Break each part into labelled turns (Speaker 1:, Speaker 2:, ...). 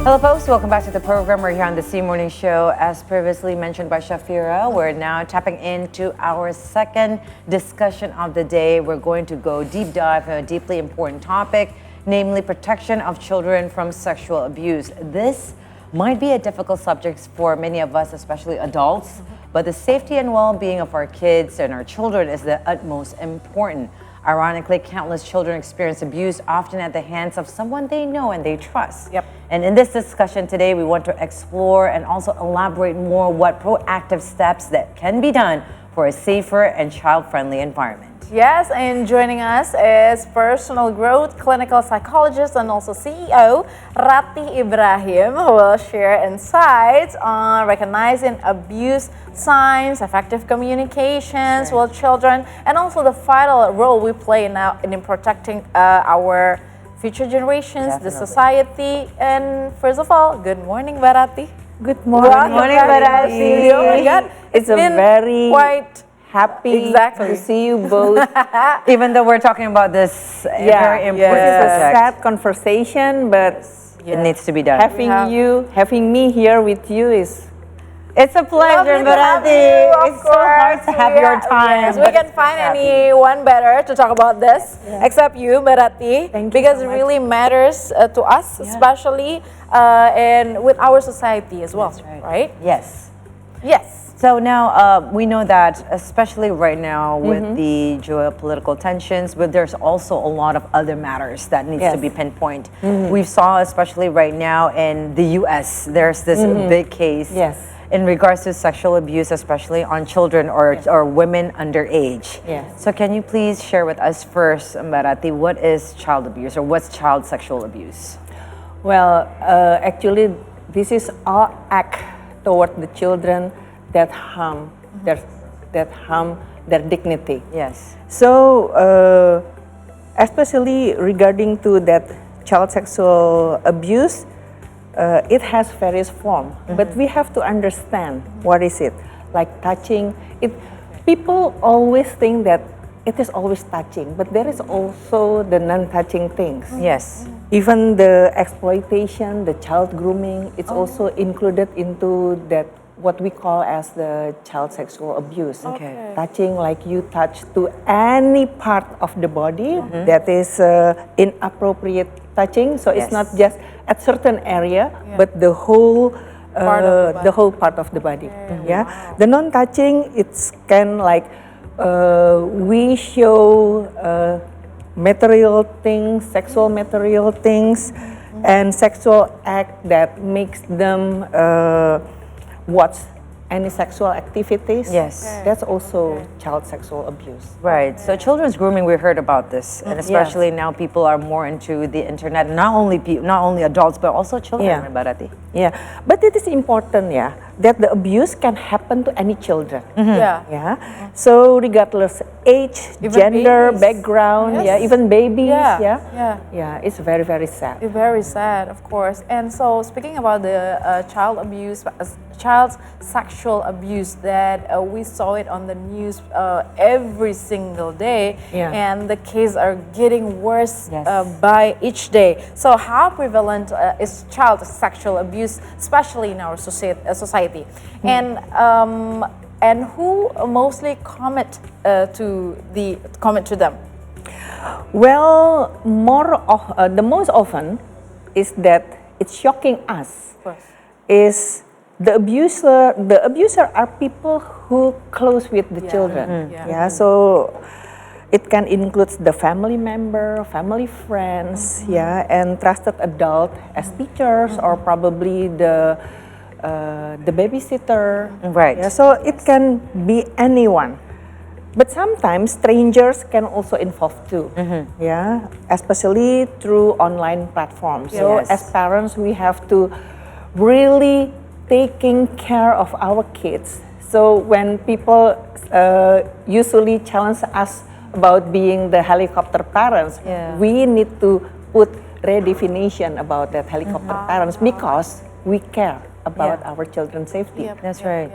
Speaker 1: Hello folks, welcome back to the program. We're here on the C Morning Show. As previously mentioned by Shafira, we're now tapping into our second discussion of the day. We're going to go deep dive on a deeply important topic, namely protection of children from sexual abuse. This might be a difficult subject for many of us, especially adults, but the safety and well-being of our kids and our children is the utmost important. Ironically, countless children experience abuse, often at the hands of someone they know and they trust.
Speaker 2: Yep.
Speaker 1: And in this discussion today, we want to explore and also elaborate more what proactive steps that can be done for a safer and child-friendly environment.
Speaker 2: Yes, and joining us is personal growth clinical psychologist and also CEO Ratih Ibrahim, who will share insights on recognizing abuse signs, effective communications with children, and also the vital role we play now in protecting our future generations, the society. And first of all, good morning, Mbak Ratih.
Speaker 3: Good morning.
Speaker 1: Good morning, Mbak Ratih.
Speaker 2: Oh my God,
Speaker 3: It's a
Speaker 2: been
Speaker 3: very
Speaker 2: quite
Speaker 3: happy
Speaker 2: Exactly.
Speaker 3: to see you both.
Speaker 1: Even though we're talking about this very important
Speaker 3: This is a
Speaker 1: subject,
Speaker 3: sad conversation, but
Speaker 1: it needs to be done.
Speaker 3: having me here with you is
Speaker 1: It's a pleasure,
Speaker 2: Lovely to have
Speaker 1: Mbak
Speaker 2: you,
Speaker 1: Ratih.
Speaker 2: of
Speaker 1: It's so hard to
Speaker 2: course.
Speaker 1: have your time.
Speaker 2: Yes, we
Speaker 1: but
Speaker 2: can
Speaker 1: it's
Speaker 2: find
Speaker 1: happy.
Speaker 2: anyone better to talk about this except you, Mbak Ratih,
Speaker 3: Thank you
Speaker 2: because
Speaker 3: so
Speaker 2: it
Speaker 3: much.
Speaker 2: really matters to us, especially and with our society as well, right?
Speaker 1: Yes.
Speaker 2: Yes.
Speaker 1: So now we know that, especially right now with the geopolitical tensions, but there's also a lot of other matters that needs to
Speaker 3: Yes.
Speaker 1: be pinpointed. We saw, especially right now in the U.S., there's this big case
Speaker 3: Yes.
Speaker 1: in regards to sexual abuse, especially on children or women underage.
Speaker 3: Yes.
Speaker 1: So can you please share with us first, Mbak Ratih, what is child abuse or what's child sexual abuse?
Speaker 3: well, actually, this is all act toward the children that harm their dignity.
Speaker 1: Yes.
Speaker 3: So, especially regarding to that child sexual abuse, it has various forms, but we have to understand what is it. Like touching, people always think that it is always touching, but there is also the non-touching things.
Speaker 1: Yes.
Speaker 3: Even the exploitation, the child grooming, it's also included into that what we call as the child sexual abuse.
Speaker 1: Okay.
Speaker 3: Touching, like you touch to any part of the body that is inappropriate touching. So it's
Speaker 1: Yes.
Speaker 3: not just at certain area, but the whole
Speaker 2: Part of the body.
Speaker 3: the whole part of the body. Yeah. The non-touching, it's can like we show material things, sexual material things, and sexual act that makes them watch any sexual activities.
Speaker 1: Yes.
Speaker 3: That's also child sexual abuse.
Speaker 1: Right. So children's grooming, we heard about this, and especially now people are more into the internet. Not only adults, but also children.
Speaker 3: Yeah.
Speaker 1: Mbak Ratih.
Speaker 3: Yeah, but it is important, that the abuse can happen to any children.
Speaker 2: Yeah.
Speaker 3: Yeah. So regardless age,
Speaker 2: Even
Speaker 3: gender,
Speaker 2: babies.
Speaker 3: background,
Speaker 2: Yes.
Speaker 3: even babies.
Speaker 2: Yeah.
Speaker 3: Yeah. It's very, very sad.
Speaker 2: Very sad, of course. And so, speaking about the child abuse, child sexual abuse, that we saw it on the news every single day,
Speaker 3: Yeah.
Speaker 2: and the cases are getting worse
Speaker 1: Yes.
Speaker 2: by each day. So, how prevalent is child sexual abuse, especially in our society? And who mostly comment to them?
Speaker 3: Well, the most often is that it's shocking us.
Speaker 2: Of course.
Speaker 3: Is the abuser? The abuser are people who close with the children.
Speaker 2: Yeah.
Speaker 3: So it can include the family member, family friends, and trusted adult as teachers or probably the babysitter.
Speaker 1: Right.
Speaker 3: Yeah, so it can be anyone. But sometimes strangers can also involve too. Yeah, especially through online platforms. So
Speaker 1: Yes.
Speaker 3: as parents, we have to really taking care of our kids. So when people usually challenge us about being the helicopter parents, we need to put redefinition about that helicopter parents because we care about our children's safety.
Speaker 1: That's right.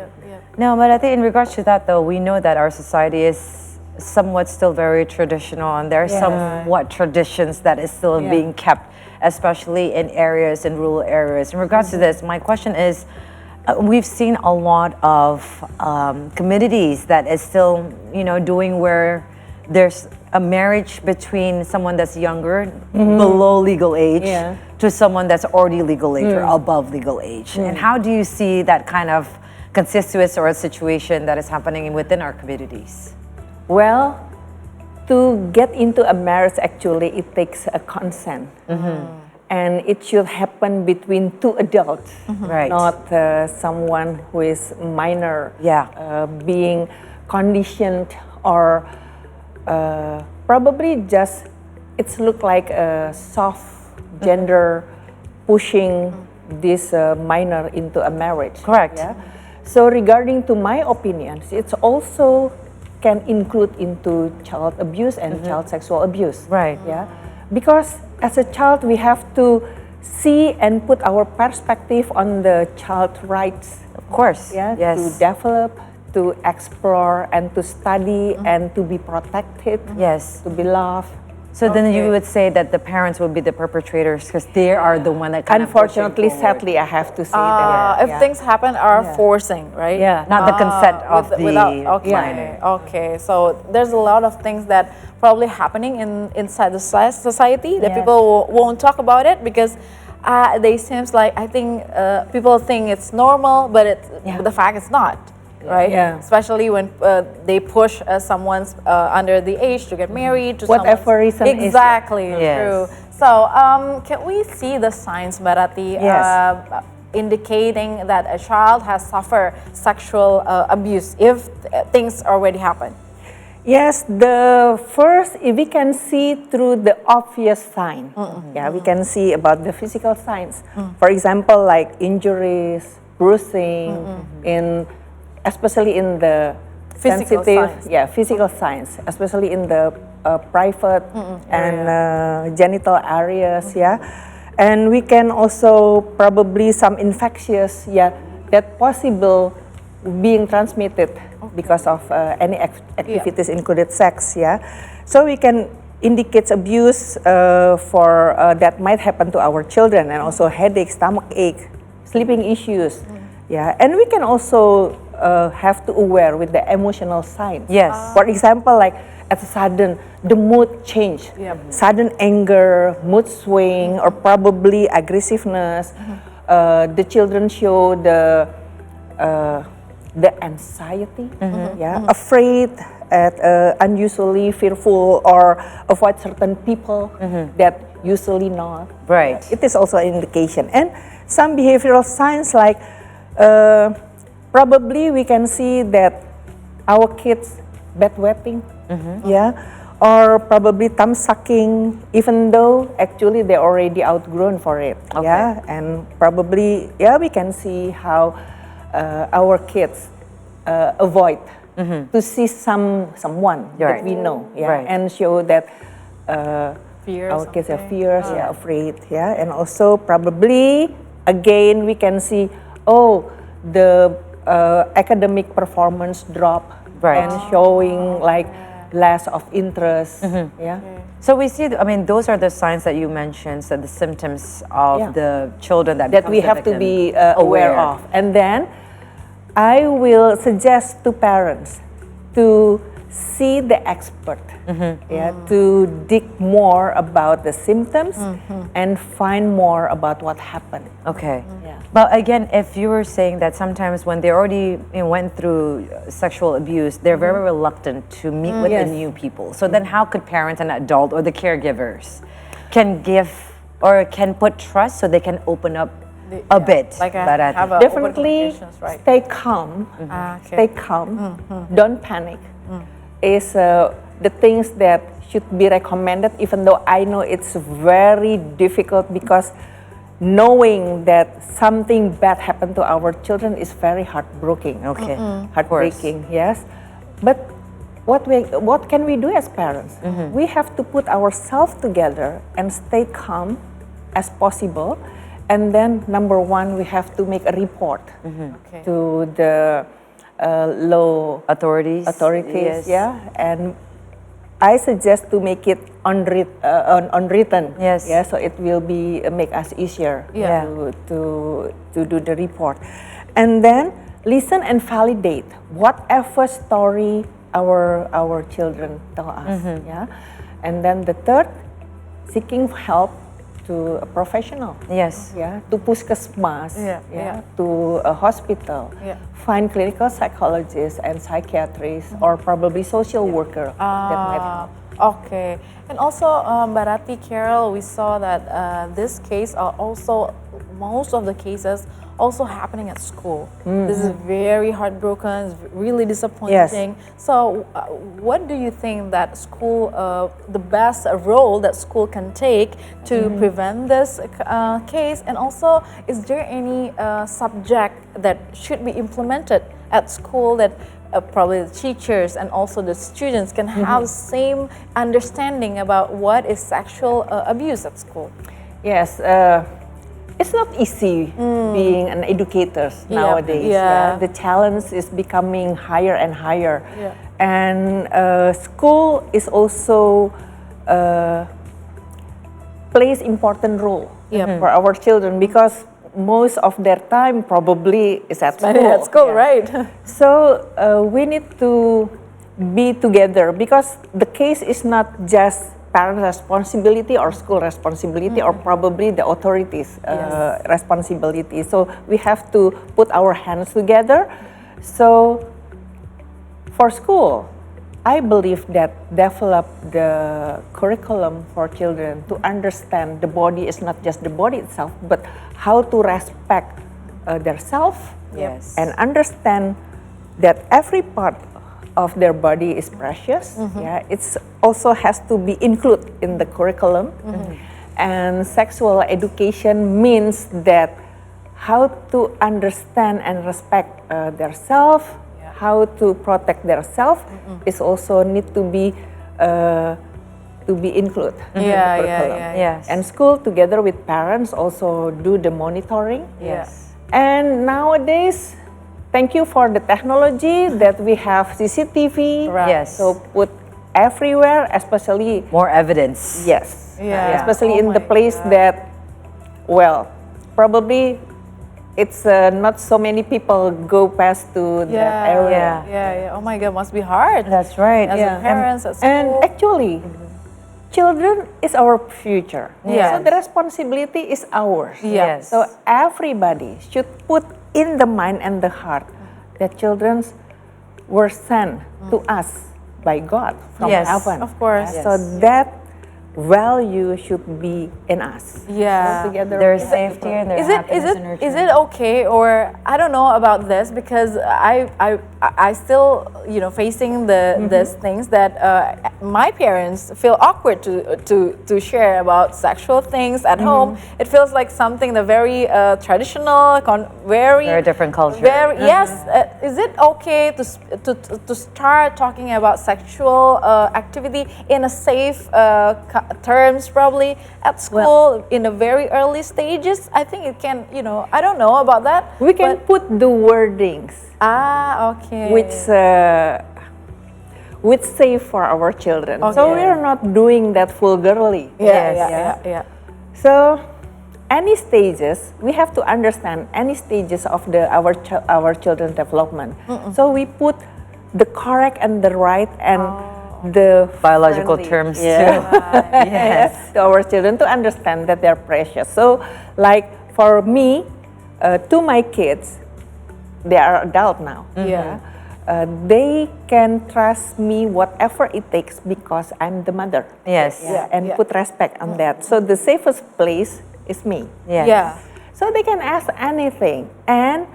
Speaker 1: No, but I think in regards to that, though, we know that our society is somewhat still very traditional, and there are somewhat traditions that is still being kept. especially in rural areas. In regards to this, my question is, we've seen a lot of communities that is still, doing where there's a marriage between someone that's younger, below legal age,
Speaker 3: Yeah.
Speaker 1: to someone that's already legal age or above legal age. And how do you see that kind of constituous or a situation that is happening within our communities?
Speaker 3: Well, to get into a marriage, actually, it takes a consent. And it should happen between two adults,
Speaker 1: Right.
Speaker 3: not someone who is minor,
Speaker 1: Yeah.
Speaker 3: being conditioned or probably just, it's look like a soft gender pushing this minor into a marriage.
Speaker 1: Correct.
Speaker 3: Yeah? So regarding to my opinions, it's also can include into child abuse and child sexual abuse.
Speaker 1: Right.
Speaker 3: Yeah, because as a child we have to see and put our perspective on the child rights.
Speaker 1: Of course.
Speaker 3: Yeah,
Speaker 1: Yes.
Speaker 3: to develop, to explore, and to study, and to be protected.
Speaker 1: Yes.
Speaker 3: To be loved.
Speaker 1: So then you
Speaker 2: Okay.
Speaker 1: would say that the parents would be the perpetrators because they are the one that kind
Speaker 3: Unfortunately,
Speaker 1: of pushing forward.
Speaker 3: sadly, I have to say that.
Speaker 2: If things happen, are forcing, right?
Speaker 3: Yeah.
Speaker 1: Not the consent of the
Speaker 2: okay.
Speaker 1: minor.
Speaker 2: Okay, so there's a lot of things that probably happening inside the society that
Speaker 3: Yeah.
Speaker 2: people won't talk about it because they seems like I think people think it's normal, but the fact it's not. Right,
Speaker 3: Yeah.
Speaker 2: especially when they push someone's under the age to get married to
Speaker 3: Whatever
Speaker 2: someone's-
Speaker 3: reason is-
Speaker 2: exactly
Speaker 1: Yes.
Speaker 2: true. So can we see the signs, Barati,
Speaker 3: Yes.
Speaker 2: indicating that a child has suffered sexual abuse if things already happen?
Speaker 3: Yes, the first, if we can see through the obvious sign. Yeah, we can see about the physical signs. For example, like injuries, bruising, especially in the
Speaker 2: Physical
Speaker 3: sensitive,
Speaker 2: signs.
Speaker 3: physical signs, especially in the private and genital areas. Yeah, and we can also probably some infectious. Yeah, that possible being transmitted because of any activities included sex. Yeah, so we can indicate abuse for that might happen to our children, and also headache, stomach ache, sleeping issues. Yeah, and we can also have to aware with the emotional signs.
Speaker 1: Yes.
Speaker 3: For example, like at a sudden the mood change, sudden anger, mood swing, or probably aggressiveness. The children show the anxiety, afraid, unusually fearful, or avoid certain people that usually not.
Speaker 1: Right.
Speaker 3: It is also an indication. And some behavioral signs like probably we can see that our kids bedwetting, or probably thumb sucking, even though actually they're already outgrown for it. Yeah, and probably we can see how our kids avoid to see someone that we know, and show that
Speaker 2: Fear
Speaker 3: our kids are
Speaker 2: something.
Speaker 3: fierce, afraid, and also probably again we can see the academic performance drop and showing like less of interest.
Speaker 1: So we see, those are the signs that you mentioned, so the symptoms of the children that
Speaker 3: we have to
Speaker 1: victim.
Speaker 3: be aware of. And then I will suggest to parents to see the expert, to dig more about the symptoms and find more about what happened.
Speaker 1: Okay.
Speaker 3: Yeah.
Speaker 1: But again, if you were saying that sometimes when they already went through sexual abuse, they're very reluctant to meet with the
Speaker 3: Yes.
Speaker 1: new people. So then how could parents and adult or the caregivers can give or can put trust so they can open up a bit?
Speaker 2: Like
Speaker 1: Barati?
Speaker 2: have a
Speaker 3: Definitely
Speaker 2: open communications, right?
Speaker 3: stay calm. Stay calm. Don't panic. Is the things that should be recommended, even though I know it's very difficult because knowing that something bad happened to our children is very heartbreaking.
Speaker 1: Okay.
Speaker 3: Heartbreaking, yes. But what can we do as parents? We have to put ourselves together and stay calm as possible. And then number one, we have to make a report
Speaker 2: Okay.
Speaker 3: to the law
Speaker 1: Authorities.
Speaker 3: authorities,
Speaker 1: Yes.
Speaker 3: and I suggest to make it unwritten.
Speaker 1: Yes.
Speaker 3: Yeah, so it will be make us easier
Speaker 2: Yeah.
Speaker 3: to do the report, and then listen and validate whatever story our children tell us. Yeah, and then the third, seeking help to a professional.
Speaker 1: Yes.
Speaker 3: Yeah, to puskesmas,
Speaker 2: Yeah.
Speaker 3: to a hospital,
Speaker 2: Yeah.
Speaker 3: find clinical psychologists and psychiatrists, or probably social worker that might help.
Speaker 2: Okay. And also, Mbak Rati, Carol, we saw that this case are also, most of the cases also happening at school. This is very heartbroken, it's really disappointing. So what do you think that school, the best role that school can take to prevent this case? And also, is there any subject that should be implemented at school that probably the teachers and also the students can have the same understanding about what is sexual abuse at school?
Speaker 3: Yes, it's not easy being an educator nowadays.
Speaker 2: Yeah.
Speaker 3: The challenge is becoming higher and higher,
Speaker 2: Yeah.
Speaker 3: and school is also plays important role for our children because most of their time probably is at school.
Speaker 2: At school,
Speaker 3: Yeah.
Speaker 2: right?
Speaker 3: So we need to be together because the case is not just parent responsibility or school responsibility or probably the authorities responsibility. So we have to put our hands together. So for school, I believe that develop the curriculum for children to understand the body is not just the body itself, but how to respect their self
Speaker 1: Yes.
Speaker 3: and understand that every part of their body is precious. Yeah, it's also has to be included in the curriculum. And sexual education means that how to understand and respect their self, how to protect their self is also need to be included in the
Speaker 2: Yeah,
Speaker 3: curriculum.
Speaker 1: Yes.
Speaker 3: And school together with parents also do the monitoring.
Speaker 1: Yes.
Speaker 3: And nowadays, thank you for the technology that we have CCTV.
Speaker 2: Right.
Speaker 1: Yes.
Speaker 3: So put everywhere, especially
Speaker 1: More evidence.
Speaker 3: yes,
Speaker 2: Yeah.
Speaker 3: especially
Speaker 2: Oh
Speaker 3: in the
Speaker 2: my
Speaker 3: place
Speaker 2: God.
Speaker 3: that, well, probably it's not so many people go past to that area.
Speaker 2: Yeah. Oh my God, must be hard.
Speaker 1: That's right.
Speaker 2: As a parents at school.
Speaker 3: And actually, children is our future.
Speaker 2: Yes.
Speaker 3: So the responsibility is ours.
Speaker 1: Yes.
Speaker 3: So everybody should put in the mind and the heart that children were sent to us by God from
Speaker 1: Yes,
Speaker 3: heaven.
Speaker 2: of course.
Speaker 3: Yeah, so that value should be in us.
Speaker 2: Yeah.
Speaker 3: So together
Speaker 1: Their
Speaker 3: with
Speaker 1: safety and their
Speaker 2: Is it
Speaker 1: happiness and
Speaker 2: is
Speaker 1: nurturing.
Speaker 2: it okay, or I don't know about this because I still facing these things that my parents feel awkward to share about sexual things at home. It feels like something that very traditional, very
Speaker 1: different culture.
Speaker 2: Very yes. Is it okay to start talking about sexual activity in a safe terms probably at school in the very early stages? I think it can, I don't know about that.
Speaker 3: we can
Speaker 2: but-
Speaker 3: put the wordings
Speaker 2: okay.
Speaker 3: which safe for our children. So
Speaker 2: Okay.
Speaker 3: we are not doing that vulgarly.
Speaker 2: yeah.
Speaker 3: So any stages, we have to understand any stages of our children's development. So we put the correct and the right and the
Speaker 1: Biological
Speaker 3: friendly,
Speaker 1: terms
Speaker 3: yeah,
Speaker 1: too. Yes.
Speaker 3: to our children to understand that they're precious. So like for me, to my kids, they are adult now.
Speaker 2: Yeah.
Speaker 3: They can trust me whatever it takes because I'm the mother.
Speaker 1: Yes.
Speaker 3: And put respect on that. So the safest place is me.
Speaker 1: Yes.
Speaker 2: Yeah.
Speaker 3: So they can ask anything. And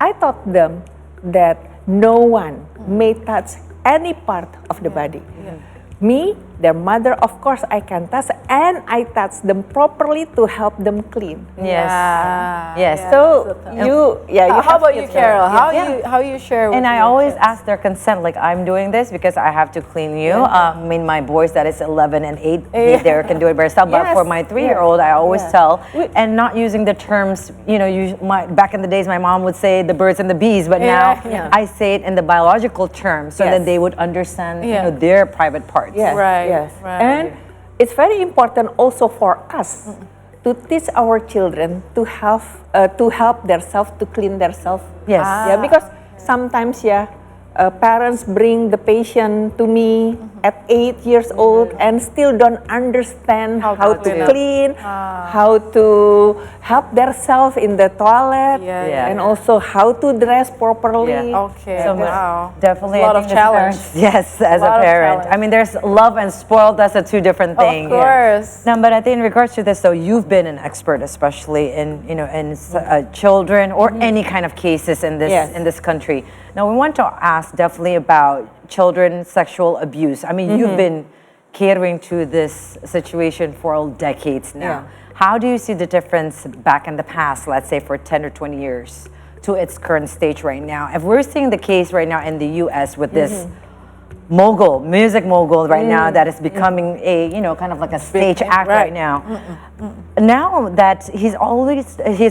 Speaker 3: I taught them that no one may touch any part of the body. Me, their mother, of course, I can touch, and I touch them properly to help them clean.
Speaker 1: Yes. Yes.
Speaker 3: So you
Speaker 2: how
Speaker 3: have
Speaker 2: about you,
Speaker 3: kids,
Speaker 2: Carol?
Speaker 3: right?
Speaker 2: How you share? With
Speaker 1: And I
Speaker 2: your
Speaker 1: always
Speaker 2: kids?
Speaker 1: ask their consent, like I'm doing this because I have to clean you. I mean, my boys that is 11 and 8, they can do it by themselves. But
Speaker 3: Yes,
Speaker 1: for my 3-year-old, I always
Speaker 3: yeah.
Speaker 1: tell, and not using the terms, back in the days, my mom would say the birds and the bees, but now
Speaker 2: Yeah.
Speaker 1: I say it in the biological terms so that
Speaker 3: Yes.
Speaker 1: they would understand
Speaker 2: Yeah.
Speaker 1: their private parts.
Speaker 3: Yes,
Speaker 2: Right,
Speaker 3: yes.
Speaker 2: right.
Speaker 3: And it's very important also for us to teach our children to help themselves to clean themselves.
Speaker 1: Yes.
Speaker 3: Yeah, because sometimes parents bring the patient to me at 8 years old and still don't understand
Speaker 2: How
Speaker 3: how
Speaker 2: to
Speaker 3: to
Speaker 2: clean up.
Speaker 3: clean, how to help themselves in the toilet,
Speaker 2: Yeah.
Speaker 3: and also how to dress properly.
Speaker 1: Yeah.
Speaker 2: Okay.
Speaker 1: So
Speaker 2: wow.
Speaker 1: definitely,
Speaker 2: A lot
Speaker 1: I
Speaker 2: of
Speaker 1: think as
Speaker 2: challenge.
Speaker 1: parents- yes, as a
Speaker 2: Lot of
Speaker 1: parent.
Speaker 2: challenge.
Speaker 1: I mean, there's love and spoiled. That's a two different thing.
Speaker 2: Of course.
Speaker 1: No, but I think in regards to this, though, you've been an expert, especially in children or any kind of cases in this
Speaker 3: Yes.
Speaker 1: in this country. Now, we want to ask definitely about children's sexual abuse. I mean, you've been catering to this situation for decades now.
Speaker 3: Yeah.
Speaker 1: How do you see the difference back in the past, let's say for 10 or 20 years, to its current stage right now? If we're seeing the case right now in the U.S. with this music mogul right now that is becoming a, kind of like a stage act right now. Now that he's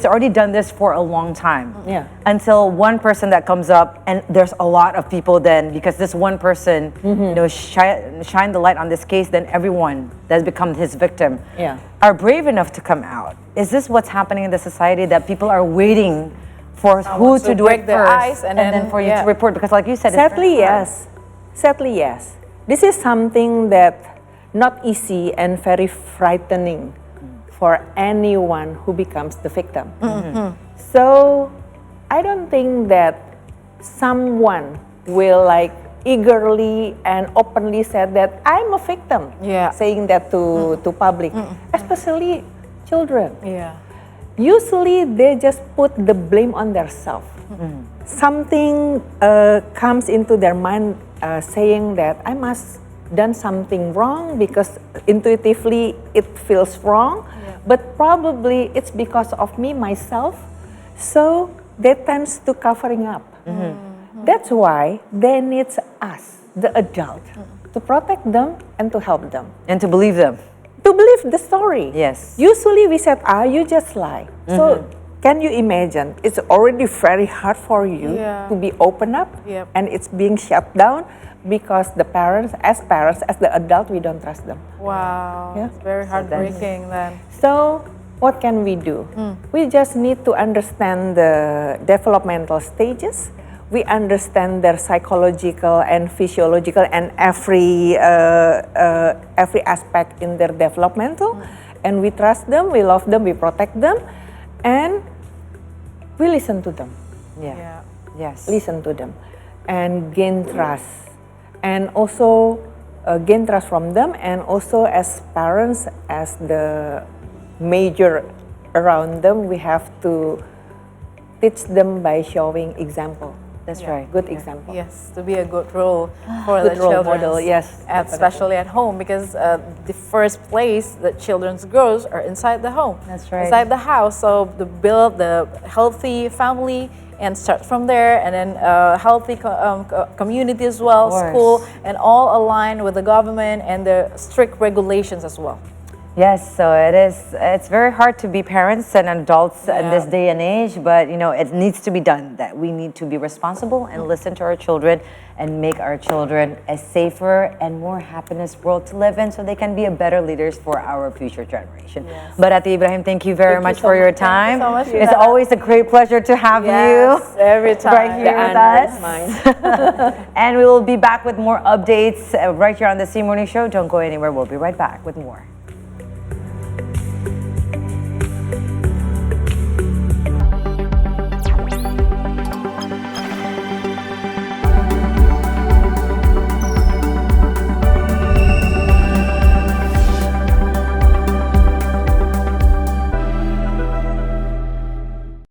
Speaker 1: already done this for a long time.
Speaker 3: Yeah.
Speaker 1: Until one person that comes up, and there's a lot of people then, because this one person, shine the light on this case, then everyone that's become his victim are brave enough to come out. Is this what's happening in the society, that people are waiting for who to do
Speaker 2: break
Speaker 1: it
Speaker 2: their
Speaker 1: first,
Speaker 2: ice and
Speaker 1: then
Speaker 2: then-
Speaker 1: for you
Speaker 2: yeah.
Speaker 1: to report? Because like you said, it's
Speaker 3: Sadly,
Speaker 1: very hard.
Speaker 3: yes. Sadly, yes. This is something that not easy and very frightening for anyone who becomes the victim. So I don't think that someone will eagerly and openly say that I'm a victim,
Speaker 2: Yeah.
Speaker 3: saying that to public, especially children.
Speaker 2: Yeah.
Speaker 3: Usually they just put the blame on themselves. Something comes into their mind saying that I must done something wrong because intuitively it feels wrong, but probably it's because of me myself. So they tends to covering up. That's why they need us, the adult, to protect them and to help them.
Speaker 1: And to believe them.
Speaker 3: To believe the story.
Speaker 1: Yes.
Speaker 3: Usually we said, you just lie. So can you imagine? It's already very hard for you
Speaker 2: Yeah.
Speaker 3: to be open up,
Speaker 2: Yep.
Speaker 3: and it's being shut down because the parents, as the adult, we don't trust them.
Speaker 2: Wow.
Speaker 3: Yeah.
Speaker 2: It's very heartbreaking then.
Speaker 3: So what can we do? We just need to understand the developmental stages. We understand their psychological and physiological and every aspect in their developmental, and we trust them, we love them, we protect them, and we listen to them.
Speaker 2: Yeah.
Speaker 1: Yes.
Speaker 3: Listen to them, and gain trust, and also gain trust from them, and also as parents, as the major around them, we have to teach them by showing example.
Speaker 1: That's right.
Speaker 3: Good example.
Speaker 2: Yes, to be a good role for
Speaker 3: Good
Speaker 2: the
Speaker 3: role
Speaker 2: children.
Speaker 3: model, yes,
Speaker 2: Especially at home, because the first place that children grows are inside the home.
Speaker 1: That's right.
Speaker 2: Inside the house. So to build the healthy family and start from there, and then healthy community as well,
Speaker 1: course.
Speaker 2: school, and all aligned with the government and the strict regulations as well.
Speaker 1: Yes, so it is. It's very hard to be parents and adults in
Speaker 2: Yeah.
Speaker 1: this day and age, but it needs to be done. That we need to be responsible and listen to our children and make our children a safer and more happiness world to live in, so they can be a better leaders for our future generation. But Ati Ibrahim, thank you very much
Speaker 3: so
Speaker 1: for your
Speaker 3: much.
Speaker 1: time.
Speaker 2: so much,
Speaker 1: It's
Speaker 2: Ira.
Speaker 1: always a great pleasure to have
Speaker 2: Yes,
Speaker 1: you
Speaker 2: every time.
Speaker 1: right here with
Speaker 3: honor
Speaker 1: us.
Speaker 3: is mine.
Speaker 1: And we will be back with more updates right here on the C Morning Show. Don't go anywhere. We'll be right back with more.